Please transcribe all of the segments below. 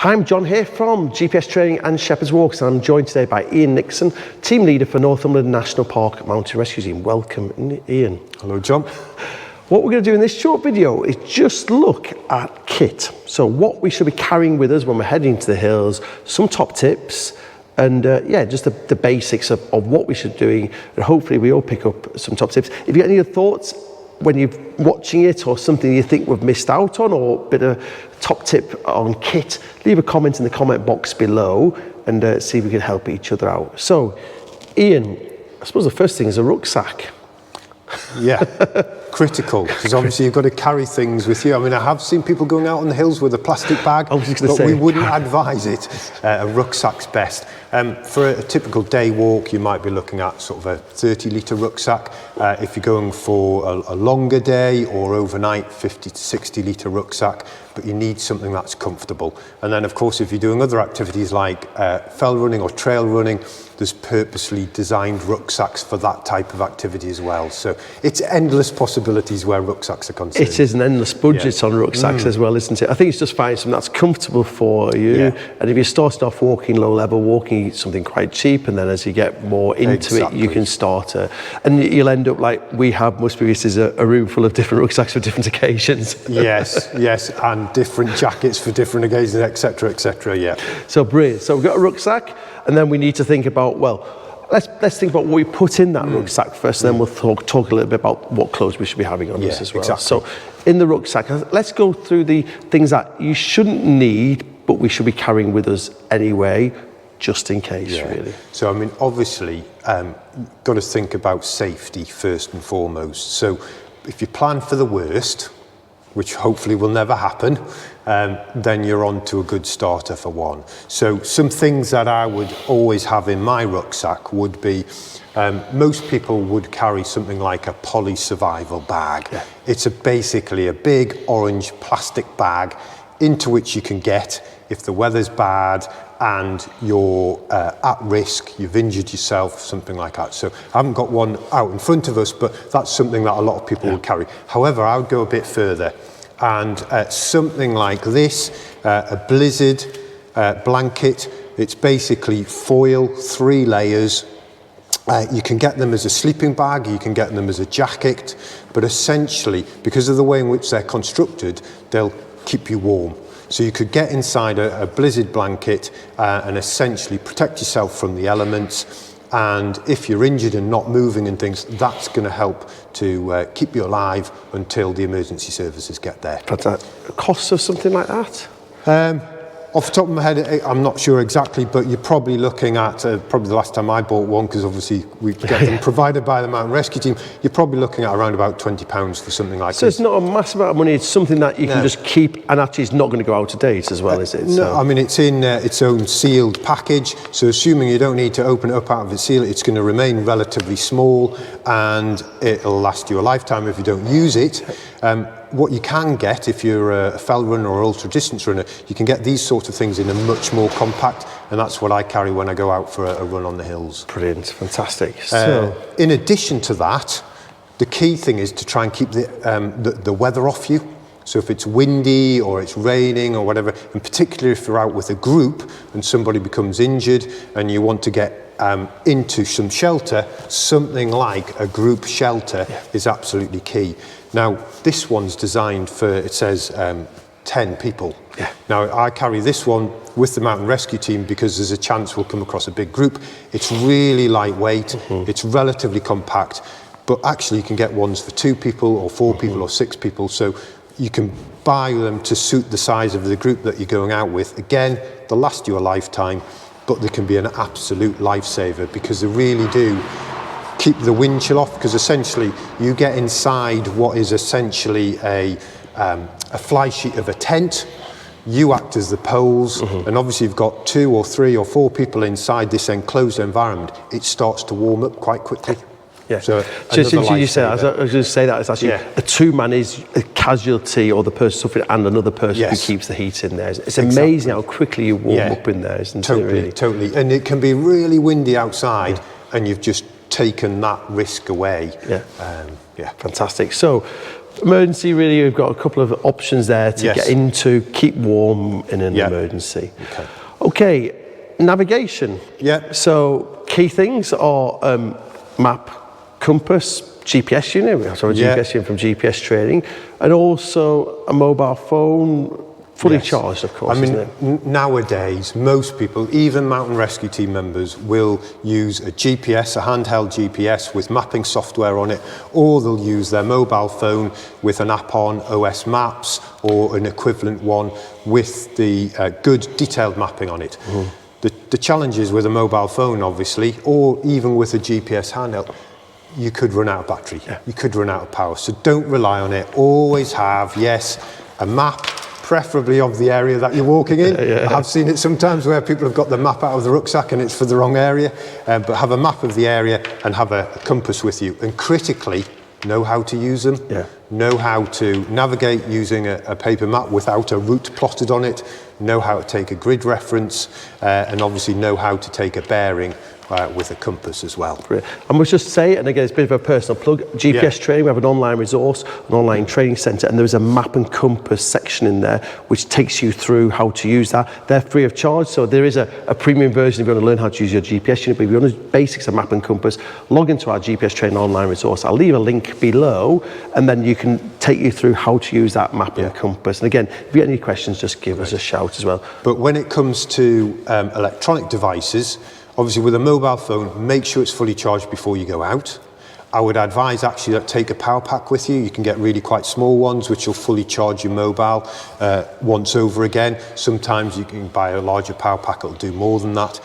Hi, I'm John here from GPS Training and Shepherd's Walks, and I'm joined today by Ian Nixon, Team Leader for Northumberland National Park Mountain Rescue Team. Welcome, Ian. Hello, John. What we're going to do in this short video is just look at kit. So what we should be carrying with us when we're heading to the hills, some top tips, and just the basics of what we should be doing, and hopefully we all pick up some top tips. If you get any other thoughts when you're watching it, or something you think we've missed out on, or a bit of top tip on kit, leave a comment in the comment box below and see if we can help each other out. So, Ian, I suppose the first thing is a rucksack. Yeah, critical, because obviously you've got to carry things with you. I mean, I have seen people going out on the hills with a plastic bag, but we wouldn't advise it. A rucksack's best. For a typical day walk, you might be looking at sort of a 30-litre rucksack. If you're going for a longer day or overnight, 50 to 60-litre rucksack, but you need something that's comfortable. And then, of course, if you're doing other activities like fell running or trail running, there's purposely designed rucksacks for that type of activity as well. So it's endless possibilities where rucksacks are concerned. It is an endless budget on rucksacks as well, isn't it? I think it's just finding something that's comfortable for you. Yeah. And if you're starting off walking low level, walking something quite cheap, and then as you get more into it, you can start and you'll end up like we have, most of us, is a room full of different rucksacks for different occasions. Yes, and different jackets for different occasions, etc., yeah. So brilliant. So we've got a rucksack, and then we need to think about, let's think about what we put in that rucksack first, and then we'll talk a little bit about what clothes we should be having on us as well. Exactly. So in the rucksack, let's go through the things that you shouldn't need, but we should be carrying with us anyway, just in case, really. So, I mean, obviously, got to think about safety first and foremost. So if you plan for the worst, which hopefully will never happen, then you're on to a good starter for one. So some things that I would always have in my rucksack would be, most people would carry something like a poly survival bag. Yeah. It's basically a big orange plastic bag into which you can get if the weather's bad and you're at risk, you've injured yourself, something like that. So I haven't got one out in front of us, but that's something that a lot of people would carry. However, I would go a bit further, and something like this, a blizzard blanket. It's basically foil, 3 layers. You can get them as a sleeping bag, you can get them as a jacket, but essentially, because of the way in which they're constructed, they'll keep you warm. So you could get inside a blizzard blanket and essentially protect yourself from the elements. And if you're injured and not moving and things, that's going to help to keep you alive until the emergency services get there. But the cost of something like that? Off the top of my head, I'm not sure exactly, but you're probably looking at, probably the last time I bought one, because obviously we get them provided by the Mountain Rescue Team, you're probably looking at around about £20 for something like this. So it's not a massive amount of money, it's something that you can just keep, and actually it's not going to go out of date as well, is it? No, I mean, it's in its own sealed package, so assuming you don't need to open it up out of its seal, it's going to remain relatively small, and it'll last you a lifetime if you don't use it. What you can get if you're a fell runner or ultra distance runner, you can get these sort of things in a much more compact, and that's what I carry when I go out for a run on the hills. Brilliant, fantastic. In addition to that, the key thing is to try and keep the weather off you. So if it's windy or it's raining or whatever, and particularly if you're out with a group and somebody becomes injured and you want to get into some shelter, something like a group shelter is absolutely key. Now, this one's designed for, it says 10 people. Yeah. Now, I carry this one with the Mountain Rescue Team because there's a chance we'll come across a big group. It's really lightweight, it's relatively compact, but actually you can get ones for 2 people or 4 people or 6 people, so you can buy them to suit the size of the group that you're going out with. Again, they'll last you a lifetime, but they can be an absolute lifesaver because they really do keep the wind chill off, because essentially you get inside what is essentially a fly sheet of a tent. You act as the poles, and obviously you've got 2 or 3 or 4 people inside this enclosed environment. It starts to warm up quite quickly. Yeah. So just since you said, I was going to say that, it's actually a 2-man is a casualty or the person suffering and another person who keeps the heat in there. It's amazing how quickly you warm up in there, isn't it? Really? Totally. And it can be really windy outside, and you've just taken that risk away. Fantastic. So emergency, really, we've got a couple of options there to Yes. get into, keep warm in an Yeah. emergency. Okay, navigation. Yeah. So key things are map, compass, GPS unit. We have a Yeah. GPS unit from GPS training, and also a mobile phone, fully Yes. charged, of course. I mean, isn't it? nowadays, most people, even mountain rescue team members, will use a GPS, a handheld GPS with mapping software on it, or they'll use their mobile phone with an app on, OS Maps, or an equivalent one with the good detailed mapping on it. The challenge is with a mobile phone, obviously, or even with a GPS handheld, you could run out of battery. You could run out of power. So don't rely on it. Always have, yes, a map, preferably of the area that you're walking in. I have seen it sometimes where people have got the map out of the rucksack and it's for the wrong area. But have a map of the area and have a compass with you. And critically, know how to use them. Know how to navigate using a paper map without a route plotted on it. Know how to take a grid reference. And obviously know how to take a bearing with a compass as well. I must just say, and again, it's a bit of a personal plug, GPS training, we have an online resource, an online training centre, and there's a map and compass section in there which takes you through how to use that. They're free of charge, so there is a premium version if you want to learn how to use your GPS unit, but if you want the basics of map and compass, log into our GPS training online resource. I'll leave a link below, and then you can take you through how to use that map and compass. And again, if you get any questions, just give us a shout as well. But when it comes to electronic devices, obviously with a mobile phone, make sure it's fully charged before you go out. I would advise actually that take a power pack with you. You can get really quite small ones which will fully charge your mobile once over again. Sometimes you can buy a larger power pack, it'll do more than that.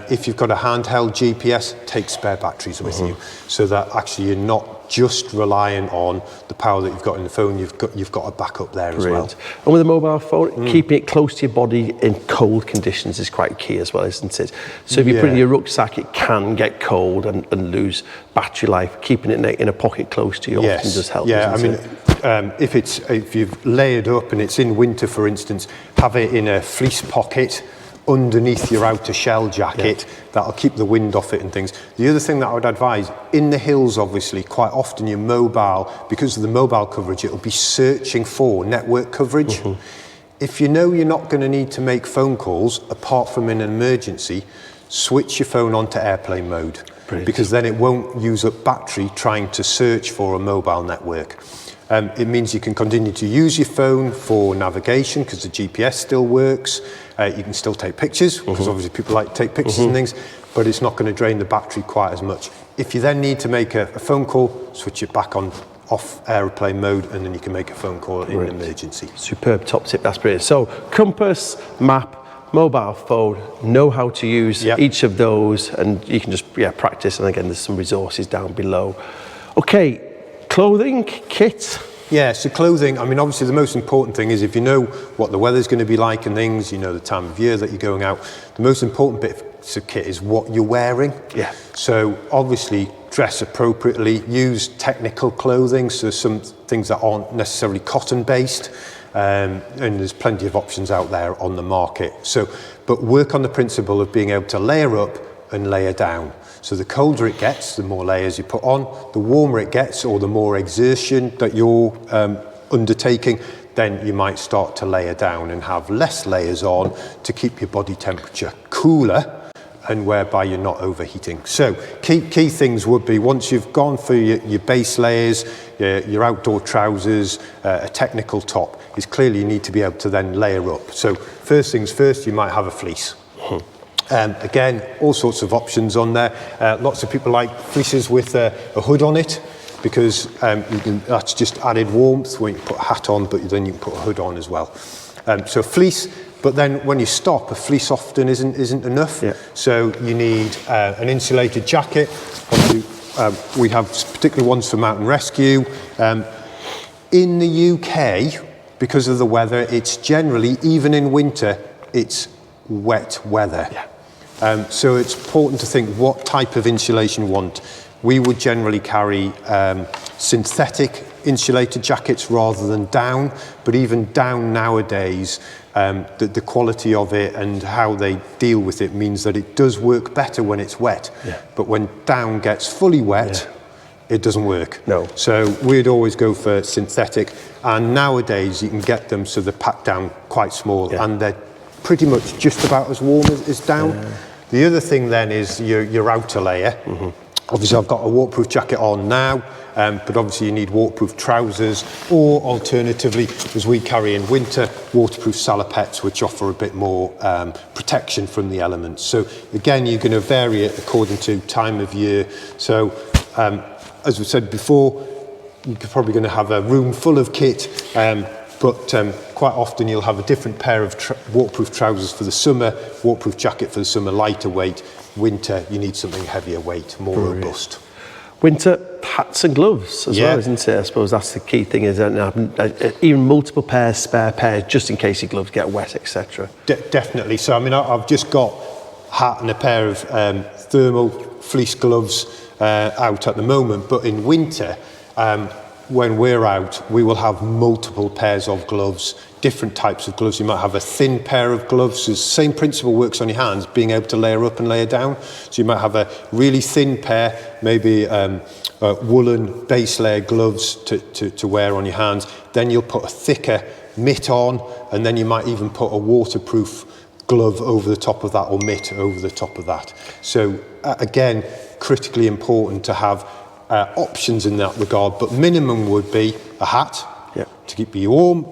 If you've got a handheld GPS, take spare batteries with you so that actually you're not just relying on the power that you've got in the phone, you've got a backup there as well. And with a mobile phone, keeping it close to your body in cold conditions is quite key as well, isn't it? So if you put it in your rucksack, it can get cold and lose battery life. Keeping it in a pocket close to you often does help. Yeah, I mean, if you've layered up and it's in winter, for instance, have it in a fleece pocket underneath your outer shell jacket. That'll keep the wind off it and things. The other thing that I would advise, in the hills obviously, quite often your mobile, because of the mobile coverage, it'll be searching for network coverage. If you know you're not going to need to make phone calls, apart from in an emergency, switch your phone onto airplane mode. Because then it won't use up battery trying to search for a mobile network. It means you can continue to use your phone for navigation because the GPS still works. You can still take pictures because obviously people like to take pictures and things, but it's not going to drain the battery quite as much. If you then need to make a phone call, switch it back on off aeroplane mode and then you can make a phone call in an emergency. Superb top tip, that's brilliant. So compass, map, mobile phone, know how to use each of those and you can just practice, and again there's some resources down below. Okay, clothing, kit. Yeah, so clothing, I mean, obviously the most important thing is if you know what the weather's going to be like and things, you know the time of year that you're going out, the most important bit of kit is what you're wearing. So obviously dress appropriately, use technical clothing, so some things that aren't necessarily cotton based, and there's plenty of options out there on the market. So, but work on the principle of being able to layer up and layer down. So the colder it gets, the more layers you put on, the warmer it gets or the more exertion that you're undertaking, then you might start to layer down and have less layers on to keep your body temperature cooler and whereby you're not overheating. So key things would be, once you've gone through your base layers, your outdoor trousers, a technical top, is clearly you need to be able to then layer up. So first things first, you might have a fleece. Again, all sorts of options on there. Lots of people like fleeces with a hood on it because that's just added warmth when you put a hat on, but then you can put a hood on as well. So a fleece, but then when you stop, a fleece often isn't enough. So you need an insulated jacket. We have particular ones for mountain rescue. In the UK, because of the weather, it's generally, even in winter, it's wet weather. So it's important to think what type of insulation you want. We would generally carry synthetic insulated jackets rather than down, but even down nowadays, the quality of it and how they deal with it means that it does work better when it's wet. But when down gets fully wet, it doesn't work. No. So we'd always go for synthetic, and nowadays you can get them so they're packed down quite small, and they're pretty much just about as warm as down. The other thing then is your outer layer. Obviously I've got a waterproof jacket on now, but obviously you need waterproof trousers, or alternatively, as we carry in winter, waterproof salopettes, which offer a bit more protection from the elements. So again, you're going to vary it according to time of year. So as we said before, you're probably going to have a room full of kit, but quite often you'll have a different pair of waterproof trousers for the summer, waterproof jacket for the summer, lighter weight. Winter, you need something heavier weight, more robust. Winter hats and gloves as well, isn't it? I suppose that's the key thing, is that even multiple pairs, spare pairs, just in case your gloves get wet, etc. Definitely. So I mean, I've just got a hat and a pair of thermal fleece gloves out at the moment, but in winter, when we're out, we will have multiple pairs of gloves, different types of gloves. You might have a thin pair of gloves. The same principle works on your hands, being able to layer up and layer down. So you might have a really thin pair, maybe woolen base layer gloves to wear on your hands. Then you'll put a thicker mitt on, and then you might even put a waterproof glove over the top of that, or mitt over the top of that. So again, critically important to have options in that regard, but minimum would be a hat to keep you warm,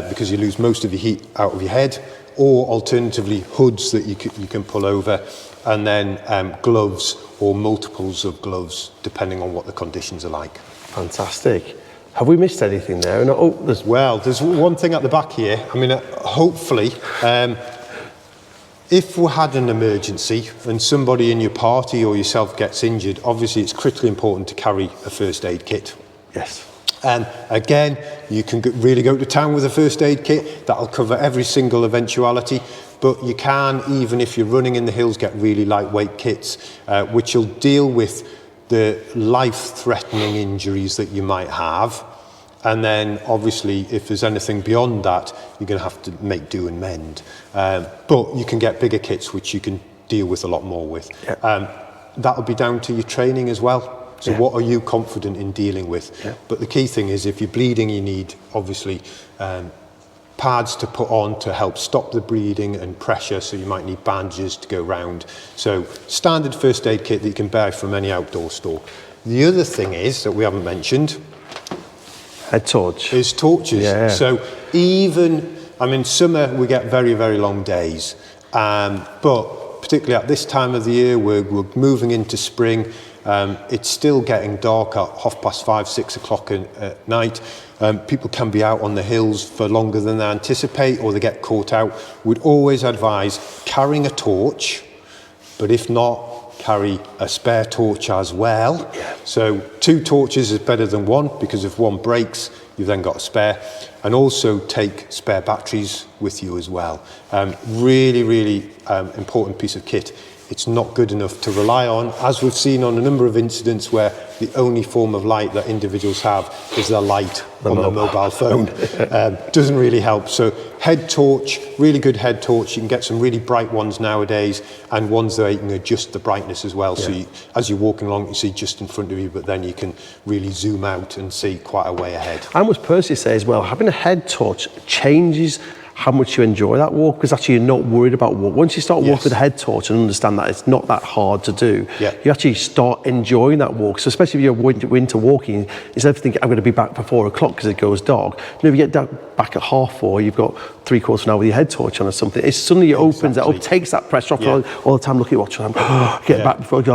because you lose most of your heat out of your head, or alternatively hoods that you can pull over, and then gloves or multiples of gloves depending on what the conditions are like. Fantastic. Have we missed anything there? There's one thing at the back here. I mean, hopefully, if we had an emergency and somebody in your party or yourself gets injured, obviously it's critically important to carry a first aid kit. Yes. Again, you can really go to town with a first aid kit. That'll cover every single eventuality. But you can, even if you're running in the hills, get really lightweight kits, which will deal with the life-threatening injuries that you might have. And then, obviously, if there's anything beyond that, you're going to have to make do and mend. But you can get bigger kits, which you can deal with a lot more with. That'll be down to your training as well. So what are you confident in dealing with? But the key thing is, if you're bleeding, you need, obviously, pads to put on to help stop the bleeding and pressure. So you might need bandages to go round. So standard first aid kit that you can buy from any outdoor store. The other thing is, that we haven't mentioned, a torch. Is torches. So even, I mean, summer we get very, very long days, but particularly at this time of the year, we're moving into spring. It's still getting dark at 5:30, 6 o'clock at night. People can be out on the hills for longer than they anticipate, or they get caught out. We'd always advise carrying a torch, but if not, carry a spare torch as well. So 2 torches is better than 1, because if one breaks, you've then got a spare. And also take spare batteries with you as well. Really, really important piece of kit. It's not good enough to rely on, as we've seen on a number of incidents where the only form of light that individuals have is their light on their mobile phone. Doesn't really help. So head torch, really good head torch. You can get some really bright ones nowadays, and ones that you can adjust the brightness as well. So as you're walking along, you see just in front of you, but then you can really zoom out and see quite a way ahead. I must personally say as well, having a head torch changes how much you enjoy that walk, because actually you're not worried about walk. Once you start walking with a head torch and understand that it's not that hard to do, you actually start enjoying that walk. So especially if you're winter walking, instead of thinking I'm going to be back for 4 o'clock because it goes dark, if you get back at 4:30, you've got 3/4 of an hour with your head torch on or something. It suddenly opens it up, takes that pressure off all the time, looking at watch, get back before it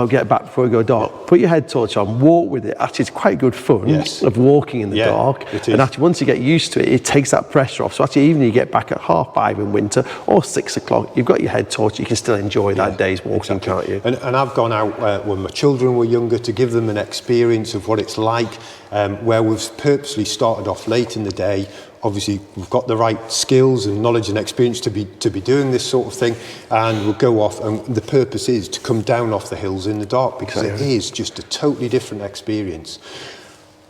go dark. Put your head torch on, walk with it. Actually, it's quite good fun of walking in the dark. And actually, once you get used to it, it takes that pressure off. So actually, even if you get back at 5:30 in winter or 6 o'clock, you've got your head torch, you can still enjoy that day's walking, can't you? And I've gone out when my children were younger to give them an experience of what it's like, where we've purposely started off late in the day. Obviously, we've got the right skills and knowledge and experience to be doing this sort of thing, and we'll go off, and the purpose is to come down off the hills in the dark, because it is just a totally different experience.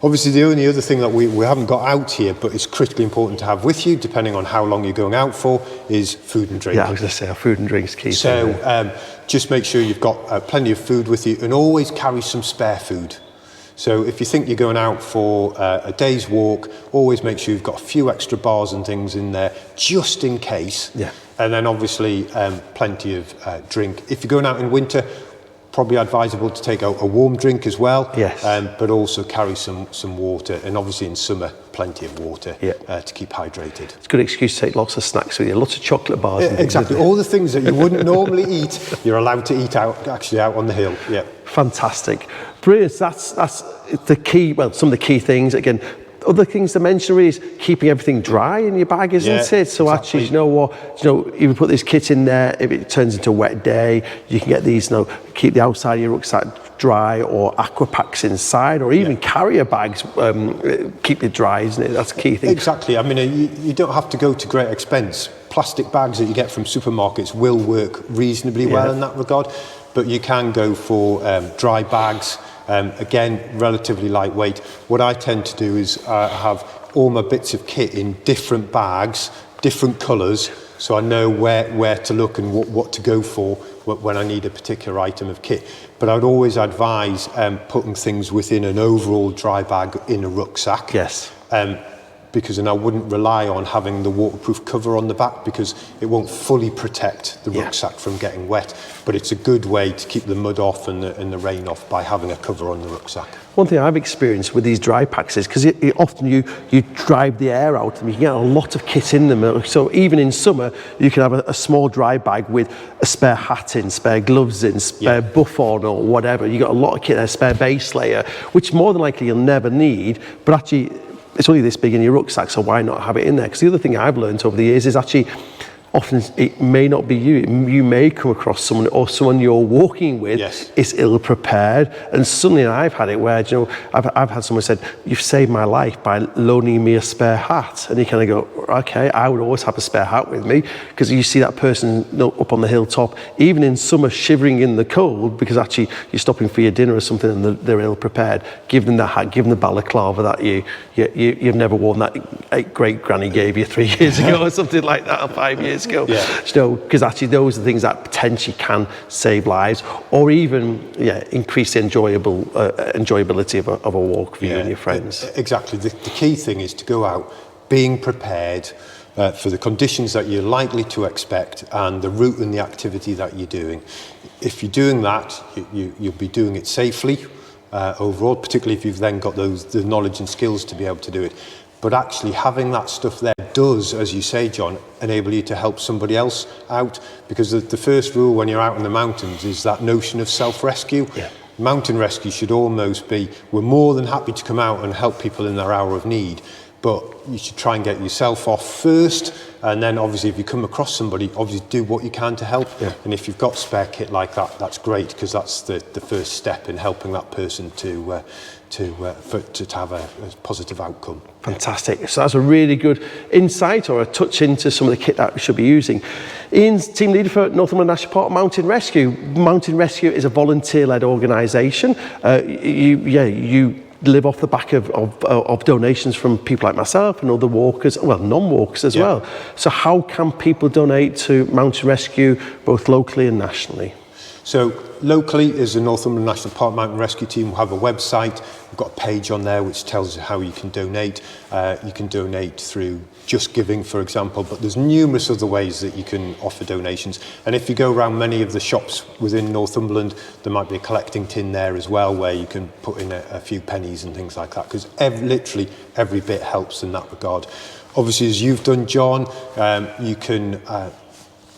Obviously, the only other thing that we haven't got out here, but it's critically important to have with you, depending on how long you're going out for, is food and drink. Yeah, I was going to say, our food and drink's key. So just make sure you've got plenty of food with you, and always carry some spare food. So if you think you're going out for a day's walk, always make sure you've got a few extra bars and things in there, just in case. Yeah. And then obviously plenty of drink. If you're going out in winter, probably advisable to take a warm drink as well. Yes. But also carry some water, and obviously in summer, plenty of water to keep hydrated. It's a good excuse to take lots of snacks with you, lots of chocolate bars. And Exactly. All the things that you wouldn't normally eat, you're allowed to eat out on the hill. Yeah. Fantastic. Brilliant. That's the key, well, some of the key things. Again, other things to mention really is keeping everything dry in your bag, isn't it? So exactly. actually, you know what, you put this kit in there, if it turns into a wet day, you can get these, keep the outside of your rucksack dry, or aqua packs inside, or even carrier bags, keep it dry, isn't it? That's the key thing. Exactly. I mean, you don't have to go to great expense. Plastic bags that you get from supermarkets will work reasonably well in that regard, but you can go for dry bags. Again, relatively lightweight. What I tend to do is have all my bits of kit in different bags, different colours, so I know where to look and what to go for when I need a particular item of kit. But I'd always advise putting things within an overall dry bag in a rucksack. Yes. Because then I wouldn't rely on having the waterproof cover on the back, because it won't fully protect the rucksack from getting wet. But it's a good way to keep the mud off and the rain off by having a cover on the rucksack. One thing I've experienced with these dry packs is because often you drive the air out and you can get a lot of kit in them. So even in summer, you can have a small dry bag with a spare hat in, spare gloves in, spare buff on or whatever. You got a lot of kit there, spare base layer, which more than likely you'll never need, but actually it's only this big in your rucksack, so why not have it in there? Because the other thing I've learned over the years is actually often it may not be you. You may come across someone, or someone you're walking with is ill prepared, and suddenly I've had it where I've had someone said, "You've saved my life by loaning me a spare hat," and you kind of go, "Okay, I would always have a spare hat with me," because you see that person up on the hilltop, even in summer, shivering in the cold because actually you're stopping for your dinner or something, and they're ill prepared. Give them that hat, give them the balaclava that you've never worn, that great granny gave you 3 years ago or something like that, or 5 years ago. Because actually those are things that potentially can save lives, or even increase the enjoyability of a walk for you and your friends. Exactly. The key thing is to go out being prepared for the conditions that you're likely to expect and the route and the activity that you're doing. If you're doing that, you'll be doing it safely overall, particularly if you've then got the knowledge and skills to be able to do it. But actually having that stuff there does, as you say, John, enable you to help somebody else out, because the first rule when you're out in the mountains is that notion of self-rescue. Mountain rescue should almost be, we're more than happy to come out and help people in their hour of need, but you should try and get yourself off first, and then obviously if you come across somebody, obviously do what you can to help. And if you've got spare kit like that, that's great, because that's the first step in helping that person to have a positive outcome. Fantastic. So that's a really good insight, or a touch into some of the kit that we should be using. Ian's team leader for Northumberland National Park Mountain Rescue. Mountain Rescue is a volunteer-led organisation. You live off the back of donations from people like myself and other walkers, well, non-walkers as well. So how can people donate to Mountain Rescue, both locally and nationally? So locally is the Northumberland National Park Mountain Rescue Team. We have a website. We've got a page on there which tells you how you can donate. You can donate through Just Giving, for example, but there's numerous other ways that you can offer donations. And if you go around many of the shops within Northumberland, there might be a collecting tin there as well, where you can put in a few pennies and things like that, because literally every bit helps in that regard. Obviously, as you've done, John, you can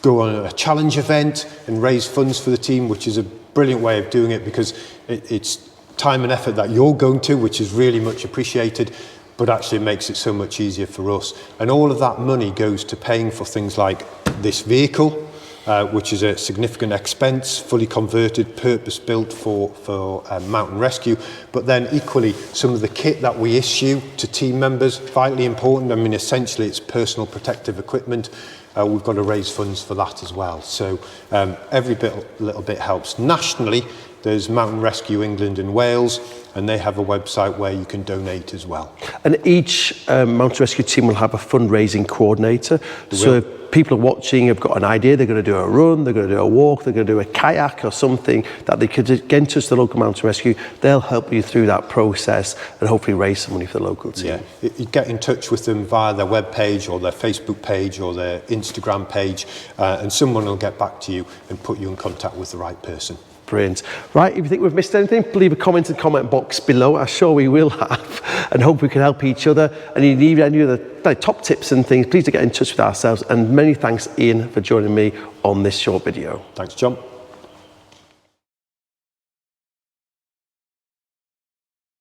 go on a challenge event and raise funds for the team, which is a brilliant way of doing it, because it's time and effort that you're going to, which is really much appreciated, but actually it makes it so much easier for us. And all of that money goes to paying for things like this vehicle, which is a significant expense, fully converted, purpose-built for mountain rescue. But then equally, some of the kit that we issue to team members, vitally important. I mean, essentially it's personal protective equipment. We've got to raise funds for that as well. So every little bit helps. Nationally, there's Mountain Rescue England and Wales, and they have a website where you can donate as well. And each mountain rescue team will have a fundraising coordinator. So if people are watching, have got an idea, they're going to do a run, they're going to do a walk, they're going to do a kayak or something, that they could get in touch with the local mountain rescue. They'll help you through that process and hopefully raise some money for the local team. Yeah, you get in touch with them via their webpage or their Facebook page or their Instagram page, and someone will get back to you and put you in contact with the right person. Brilliant. Right, if you think we've missed anything, leave a comment in the comment box below. I'm sure we will have, and hope we can help each other. And if you need any other top tips and things, please do get in touch with ourselves. And many thanks, Ian, for joining me on this short video. Thanks, John.